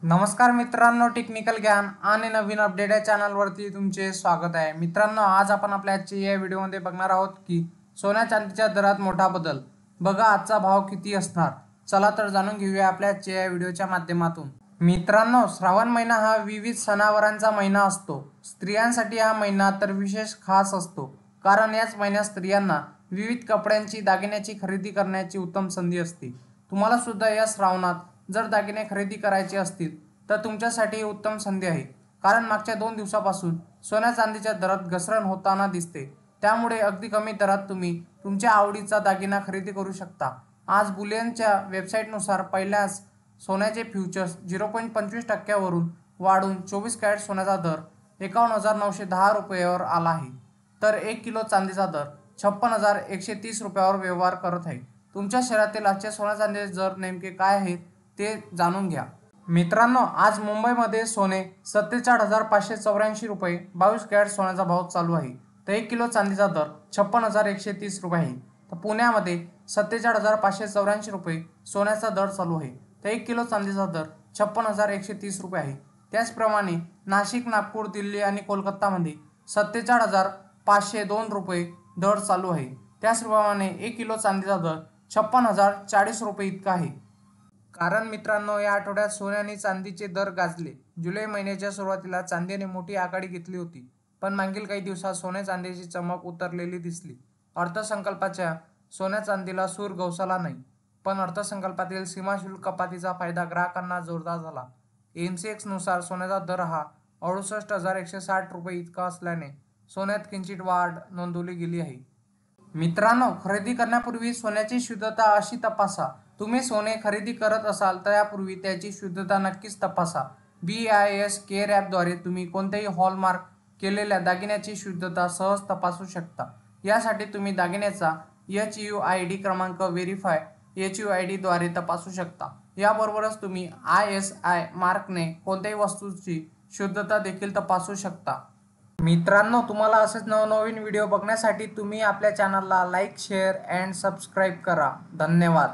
नमस्कार मित्रांनो, टेक्निकल ज्ञान आणि नवीन अपडेट या चॅनलवरती तुमचे स्वागत आहे। मित्रांनो, आज आपण आपल्या आजच्या या व्हिडिओमध्ये बघणार आहोत की सोन्या चांदीच्या दरात मोठा बदल। बघा आजचा भाव किती असणार, चला तर जाणून घेऊया आपल्या आजच्या या व्हिडिओच्या माध्यमातून। मित्रांनो, श्रावण महिना हा विविध सणावारांचा महिना असतो। स्त्रियांसाठी हा महिना तर विशेष खास असतो, कारण याच महिन्यात स्त्रियांना विविध कपड्यांची दागिन्याची खरेदी करण्याची उत्तम संधी असते। तुम्हाला सुद्धा या श्रावणात जर दागिने खरेदी करायचे असतील तर तुमच्यासाठी उत्तम संधी आहे, कारण मागच्या 2 दिवसापासून सोन्या चांदीच्या दरात घसरण होताना दिसते। त्यामुळे अगदी कमी दरात तुम्ही तुमच्या आवडीचा दागिना खरेदी करू शकता। आज बुलियनच्या वेबसाईटनुसार पहिल्याच सोन्याचे फ्युचर्स 0.25% वरून वाढून 24 कॅरेट सोन्याचा दर 51,910 रुपयावर आला आहे, तर 1 किलो चांदीचा दर 56,130 रुपयावर व्यवहार करत आहे। तुमच्या शहरातील आजचे सोन्या चांदीचे दर नेमके काय आहेत ते जाणून घ्या। मित्रांनो, आज मुंबईमध्ये सोने 47,584 रुपये 22 कॅरेट सोन्याचा भाव चालू आहे, तर 1 किलो चांदीचा दर 56,130 रुपये आहे। तर पुण्यामध्ये 47,584 रुपये सोन्याचा दर चालू आहे, तर 1 किलो चांदीचा दर 56,130 रुपये आहे। त्याचप्रमाणे नाशिक, नागपूर, दिल्ली आणि कोलकातामध्ये 47,502 रुपये दर चालू आहे। त्याचप्रमाणे 1 किलो चांदीचा दर 56,040 रुपये इतका आहे। कारण मित्रांनो, या आठवड्यात सोने आणि चांदीचे दर गाजले। जुलै महिन्याच्या सुरुवातीला चांदीने मोठी आघाडी घेतली होती, पण मागील काही दिवसात सोने चांदीची चमक उतरलेली दिसली। अर्थसंकल्पाच्या सोन्या चांदीला सूर गवसला नाही, पण अर्थसंकल्पातील सीमाशुल्क कपातीचा फायदा ग्राहकांना जोरदार झाला। एमसीएक्स नुसार सोन्याचा दर हा 68,160 रुपये इतका असल्याने सोन्यात किंचित वाढ नोंदवली गेली आहे। मित्रांनो, खरेदी करण्यापूर्वी सोन्याची शुद्धता अशी तपासा। तुम्ही सोने खरेदी करत असाल तर यापूर्वी त्याची शुद्धता नक्कीच तपासा। BIS केअर ॲपद्वारे तुम्ही कोणत्याही हॉलमार्क केलेल्या दागिन्याची शुद्धता सहज तपासू शकता। यासाठी तुम्ही दागिन्याचा HUID क्रमांक व्हेरीफाय HUID द्वारे तपासू शकता। याबरोबरच तुम्ही ISI मार्कने कोणत्याही वस्तूची शुद्धता देखील तपासू शकता। मित्रांनो, तुम्हाला असेच नवनवीन व्हिडिओ बघण्यासाठी तुम्ही आपल्या चॅनलला लाईक, शेअर अँड सबस्क्राईब करा। धन्यवाद।